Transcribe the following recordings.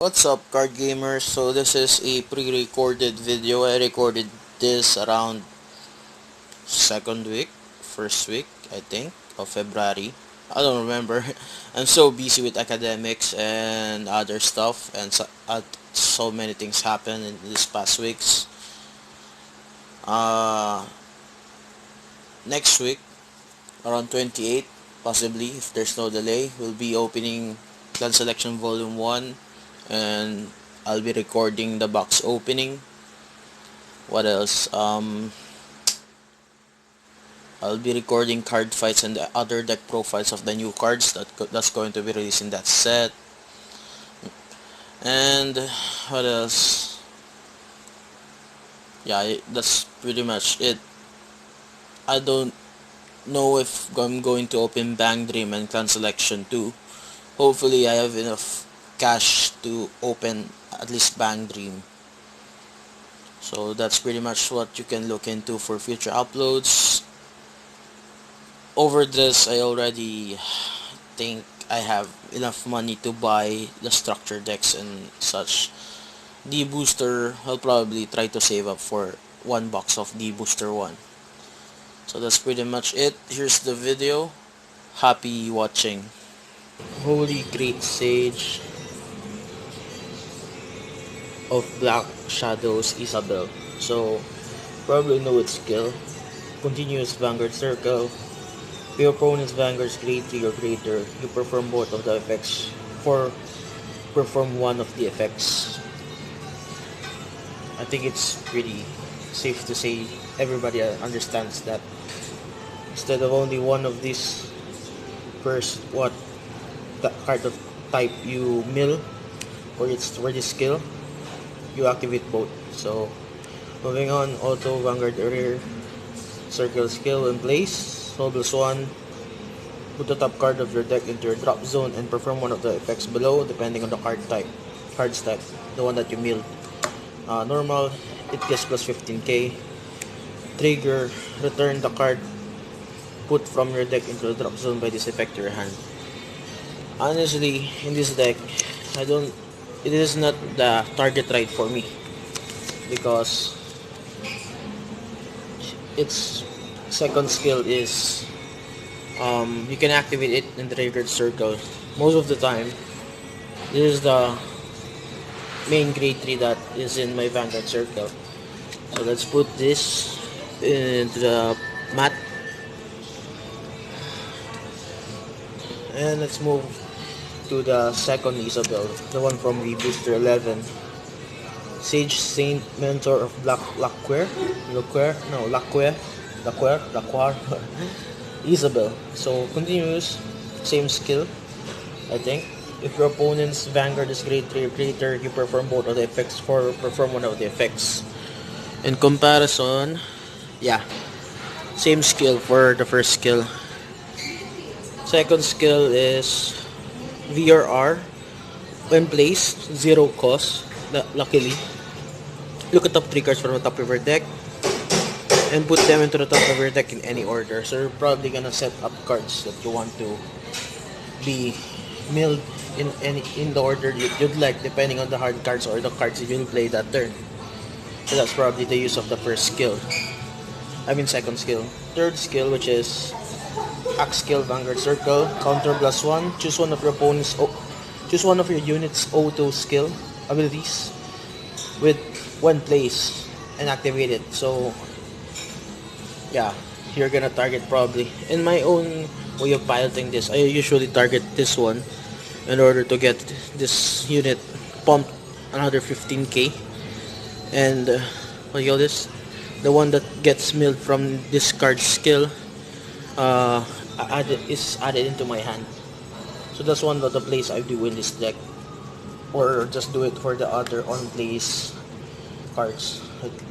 What's up, card gamers? So this is a pre-recorded video. I recorded this around second week, first week, I think, of February. I don't remember. I'm so busy with academics and other stuff, and so many things happened in these past weeks. Uh, Next week, around 28, possibly, if there's no delay, we'll be opening Clan Selection Volume 1, and I'll be recording the box opening. What else? I'll be recording card fights and the other deck profiles of the new cards that's going to be released in that set. And what else? Yeah, that's pretty much it. I don't know if I'm going to open Bang Dream and Clan Selection too. Hopefully I have enough cash to open at least Bang Dream. So that's pretty much what you can look into for future uploads. Over this, I already think I have enough money to buy the structure decks and such. The booster, I'll probably try to save up for one box of the booster 1. So that's pretty much it. Here's the video. Happy watching. Holy Great Sage of Black Shadows, Isabel. So probably know its skill. Continuous Vanguard Circle. If your opponent's Vanguard's grade 3 or greater, you perform both of the effects or perform one of the effects. I think it's pretty safe to say everybody understands that. Instead of only one of these first card of type you mill or it's for this skill, you activate both. So moving on, auto Vanguard rear circle skill in place. Solves 1. Put the top card of your deck into your drop zone and perform one of the effects below depending on the card type. The one that you milled. Normal, it gets plus 15k. Trigger, return the card put from your deck into the drop zone by this effect to your hand. Honestly, in this deck, it is not the target right for me because its second skill is you can activate it in the triggered circle. Most of the time, this is the main grade 3 that is in my Vanguard circle. So let's put this into the mat. And let's move to the second Isabel, the one from the Booster 11. Sage Saint Mentor of Lacquer, Isabel. So continuous, same skill, I think. If your opponent's Vanguard is grade 3 or greater, you perform both of the effects or perform one of the effects. In comparison, yeah, same skill for the first skill. Second skill is VRR. When placed, 0 cost, luckily. Look at top 3 cards from the top of your deck and put them into the top of your deck in any order. So you're probably gonna set up cards that you want to be milled in the order you'd like, depending on the hard cards or the cards that you'll play that turn. So that's probably the use of the first skill. Second skill. Third skill, which is Axe skill, Vanguard Circle, counter +1. Choose one of your units' auto skill abilities with when placed and activate it. So yeah, you're gonna target probably. In my own way of piloting this, I usually target this one in order to get this unit pumped another 15k. And what do you call this? The one that gets milled from this card skill is added into my hand. So that's one of the plays I do in this deck, or just do it for the other on plays cards,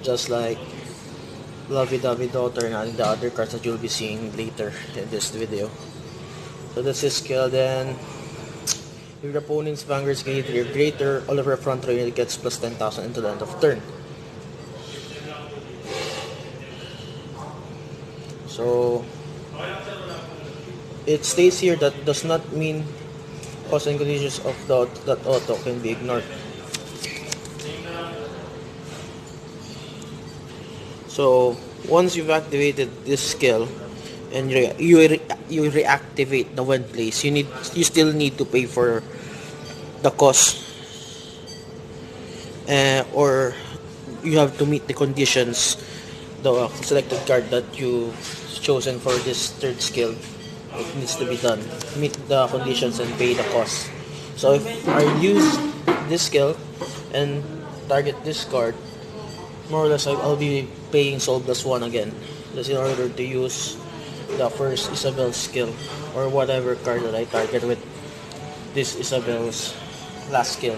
just like Lovey-Dovey Daughter and the other cards that you'll be seeing later in this video. So that's his skill. Then if your opponent's Vanguard's grade 3 or greater, all of your front row unit gets plus 10,000 into the end of turn. So it states here that does not mean Cause and conditions of that auto can be ignored. So once you've activated this skill and you reactivate the one place, you still need to pay for the cost, or you have to meet the conditions, the selected card that you chosen for this third skill. It needs to be done, meet the conditions and pay the cost. So if I use this skill and target this card, more or less I'll be paying Soul plus 1 again, just in order to use the first Isabel skill or whatever card that I target with this Isabel's last skill.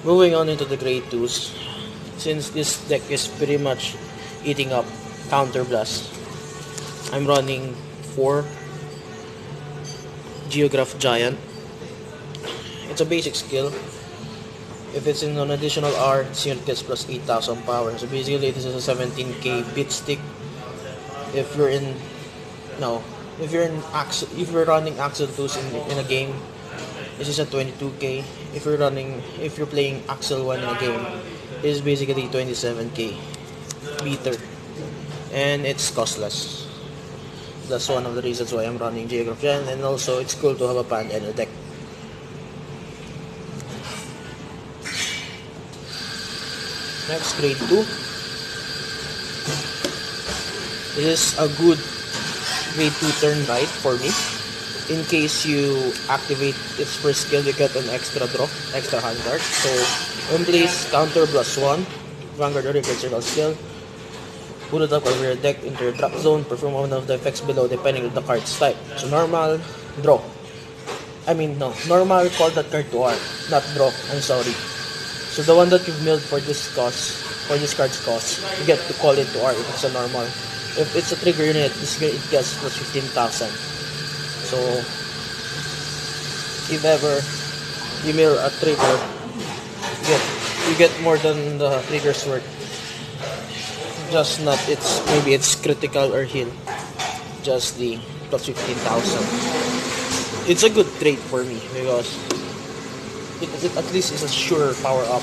Moving on into the grade 2s, since this deck is pretty much eating up Counter Blast, I'm running 4 Geograph Giant. It's a basic skill. If it's in an additional R, its unit gets plus 8,000 power. So basically, this is a 17k bit stick. If you're in, no, if you're running Axel 2s in a game, this is a 22k. If you're playing Axel 1 in a game, this is basically 27k beater, and it's costless. That's one of the reasons why I'm running Geograph Giant, and also it's cool to have a Panda in the deck. Next, grade 2. This is a good grade 2 turn right for me. In case you activate its first skill, you get an extra draw, extra hand card. So, in place, counter plus 1, Vanguard or Record Circle skill. Put it up over your deck into your drop zone, perform one of the effects below depending on the card's type. So, normal, draw. Normal, call that card to R, not draw, I'm sorry. So the one that you've milled for this card's cost, you get to call it to R if it's a normal. If it's a trigger unit, it gets plus 15,000. So if ever you mill a trigger, you get more than the trigger's worth. Just not maybe it's critical or heal. Just the plus 15,000. It's a good trade for me because it at least is a sure power up,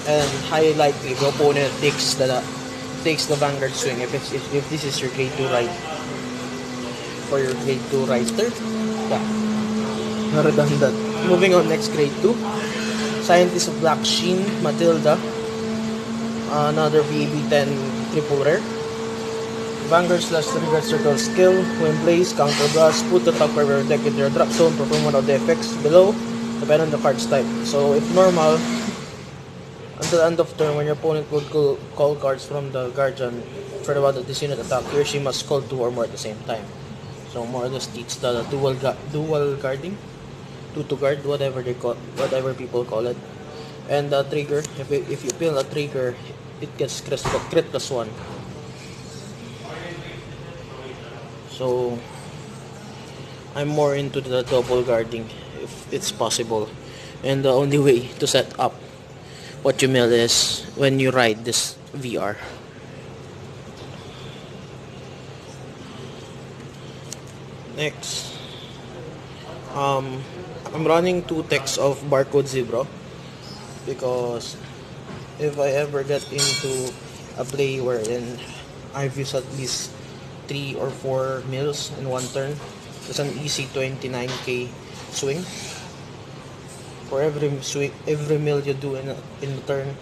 and highly likely the opponent takes the Vanguard swing if this is your grade 2 ride for your grade 2 rider. Yeah, redundant. Moving on, next grade 2, Scientist of Black Sheen, Matilda, another VB 10 triple rare. Vanguard / Trigger Circle skill. When placed, counter blast, put the top card of your deck into your drop zone, perform one of the effects below depending on the card's type. So if normal, until the end of turn, when your opponent would call cards from the Guardian for the one that this unit attack, he or she must call 2 or more at the same time. So more or less teach the dual guarding, 2 to guard, whatever people call it. And the trigger, if you peel a trigger, it gets crit plus 1. So I'm more into the double guarding if it's possible, and the only way to set up what you mill is when you ride this VR. Next, I'm running 2 techs of Barcode Zebra because if I ever get into a play wherein I've used at least 3 or 4 mills in one turn, it's an easy 29k swing. For every mill you do in a turn,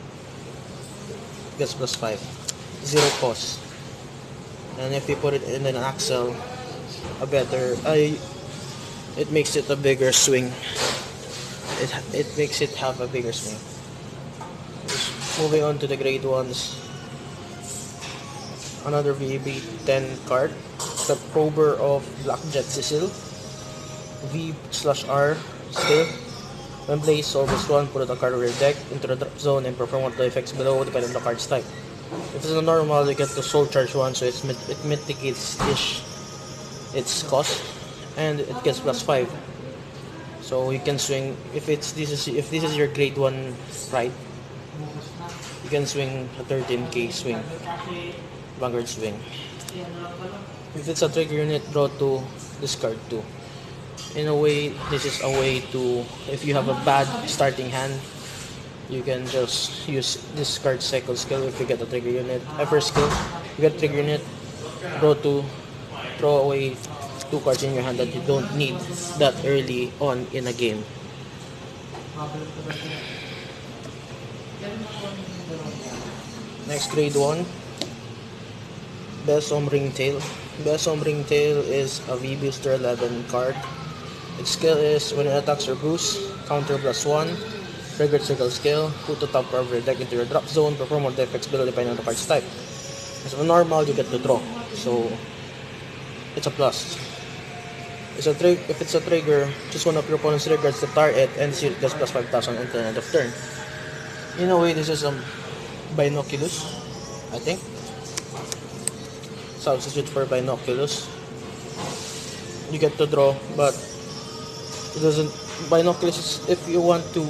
gets plus 5, 0 cost. And if you put it in an Axel, it makes it a bigger swing. It makes it have a bigger swing. Moving on to the grade 1s, another VB 10 card, the Prober of Black Jet Cecil, V/R skill. When placed, Soul plus 1, put a card of your deck into the drop zone and perform one of the effects below depending on the card's type. If it's a normal, you get the Soul Charge 1, so it mitigates its cost, and it gets plus 5. So you can swing if this is your grade 1 ride, you can swing a 13k swing, Vanguard swing. If it's a trigger unit, draw 2, discard 2. In a way, this is a way to, if you have a bad starting hand, you can just use this card cycle skill. If you get a trigger unit, first skill, you get a trigger unit, draw 2, throw away 2 cards in your hand that you don't need that early on in a game. Next, grade 1, Besom Ringtail. Besom Ringtail is a V Booster 11 card. Its skill is when it attacks or boosts, counter +1, triggered circle skill, put the top card of your deck into your drop zone, perform all the effects below depending on the card's type. As a normal, you get to draw, so it's a plus. If it's a trigger, choose one of your opponent's triggers to target and see it gets plus 5,000 until the end of turn. In a way, this is a Binoculus, I think. Substitute for Binoculus. You get to draw, but it doesn't. Binoculus, if you want to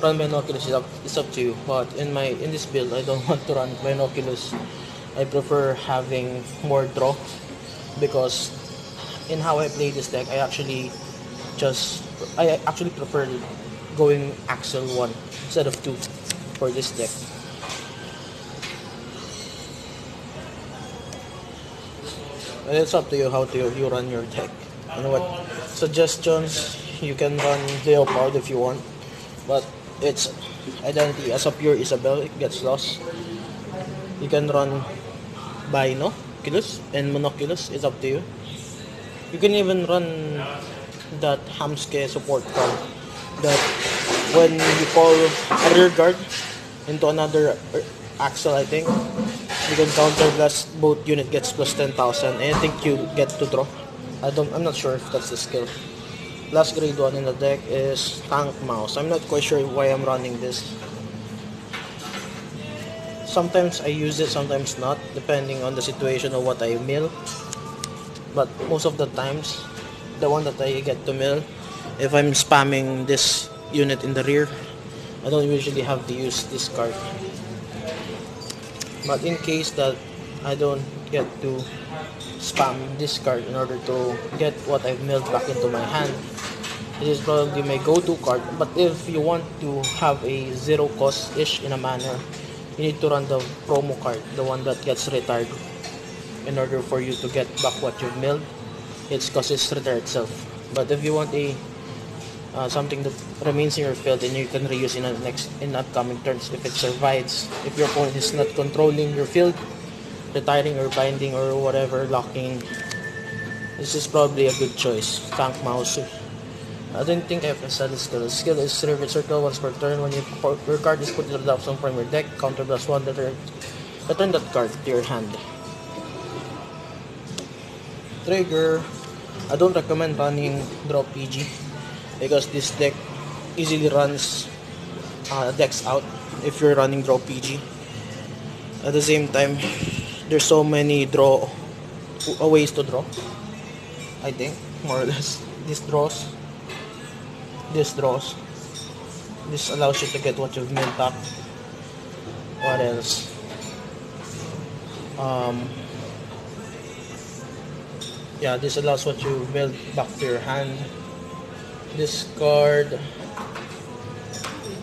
run Binoculus, it's up to you. But in this build, I don't want to run Binoculus. I prefer having more draw, because in how I play this deck, I actually prefer going Axel 1 instead of 2 for this deck. And it's up to you how you run your deck. You know what? Suggestions, you can run Leopard if you want, but its identity as a pure Isabel, it gets lost. You can run Binoculus and Monoculus, it's up to you. You can even run that Hamske support card that when you call a rear guard into another Axel, I think, you can counter blast, both unit gets plus 10,000, and I think you get to draw. I'm not sure if that's the skill. Last grade 1 in the deck is Tank Mouse. I'm not quite sure why I'm running this. Sometimes I use it, sometimes not, depending on the situation of what I mill. But most of the times, the one that I get to mill, if I'm spamming this unit in the rear, I don't usually have to use this card. But in case that I don't get to spam this card in order to get what I've milled back into my hand, this is probably my go-to card. But if you want to have a zero cost-ish in a manner, you need to run the promo card, the one that gets retired, in order for you to get back what you've milled. It's because it's retired itself. But if you want a something that remains in your field and you can reuse in upcoming turns if it survives, if your opponent is not controlling your field, retiring or binding or whatever, locking, this is probably a good choice. Tank Mouse. I don't think I have said the skill. The skill is reverse circle once per turn. When your card is put into the drop zone from your deck, counter +1, return that card to your hand. Trigger, I don't recommend running Draw PG, because this deck easily runs decks out if you're running Draw PG. At the same time, there's so many ways to draw, I think, more or less. This draws, this allows you to get what you've milled back. What else? Yeah, this allows what you milled back to your hand. This card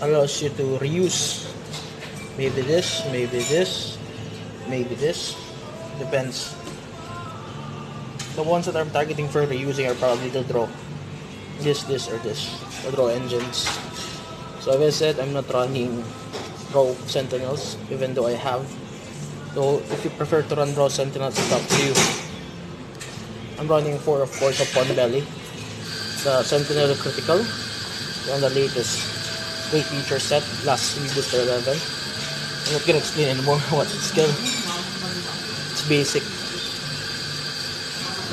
allows you to reuse maybe this, maybe this, maybe this, depends. The ones that I'm targeting for reusing are probably the draw, this, or this, the draw engines. So as I said, I'm not running draw sentinels, even though I have. So if you prefer to run draw sentinels, it's up to you. I'm running 4 of course upon belly. The Sentinel Critical on the latest great feature set, last Booster 11. I'm not gonna explain anymore what's its skill. It's basic.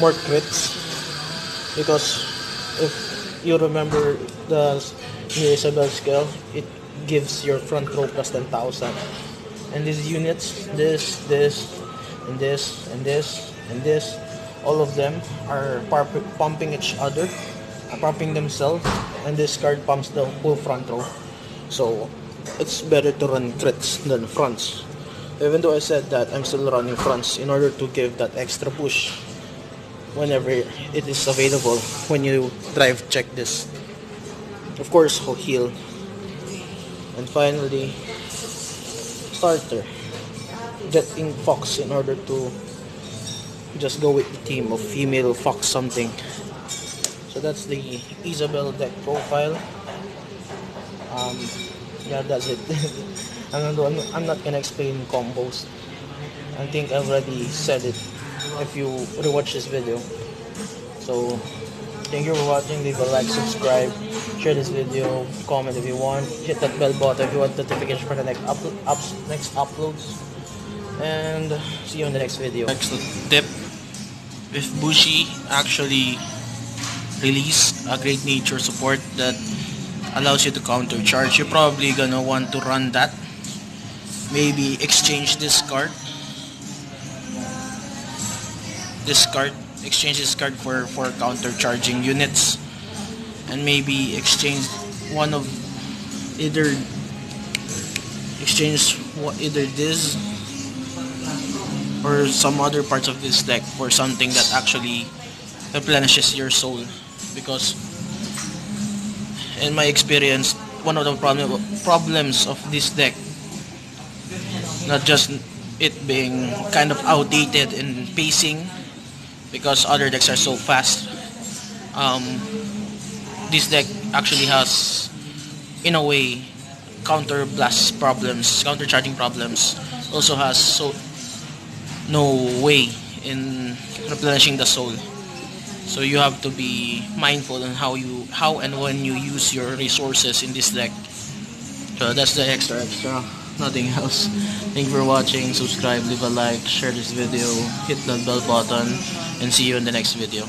More crits, because if you remember the new Isabel skill, it gives your front row plus 10,000. And these units, this, and this, and this, and this, all of them are pumping each other, pumping themselves, and this card pumps the whole front row. So it's better to run crits than fronts. Even though I said that, I'm still running fronts in order to give that extra push. whenever it is available when you drive check this. Of course, heel. And finally, starter. Getting Fox in order to just go with the theme of female Fox something. So that's the Isabel deck profile. Yeah, that's it. I'm not gonna explain combos. I think I've already said it if you rewatch this video. So thank you for watching. Leave a like, subscribe, share this video, comment if you want, hit that bell button if you want notification for the next uploads, and see you in the next video. Next tip: if Bushi actually release a great nature support that allows you to counter charge, you're probably gonna want to run that. Maybe exchange this card. Exchange this card for counter charging units, and maybe exchange either this or some other parts of this deck for something that actually replenishes your soul. Because in my experience, one of the problems of this deck, not just it being kind of outdated in pacing because other decks are so fast, this deck actually has, in a way, counter charging problems. Also has no way in replenishing the soul. So you have to be mindful on how and when you use your resources in this deck. So that's the extra, nothing else. Thank you for watching. Subscribe, leave a like, share this video, hit the bell button, and see you in the next video.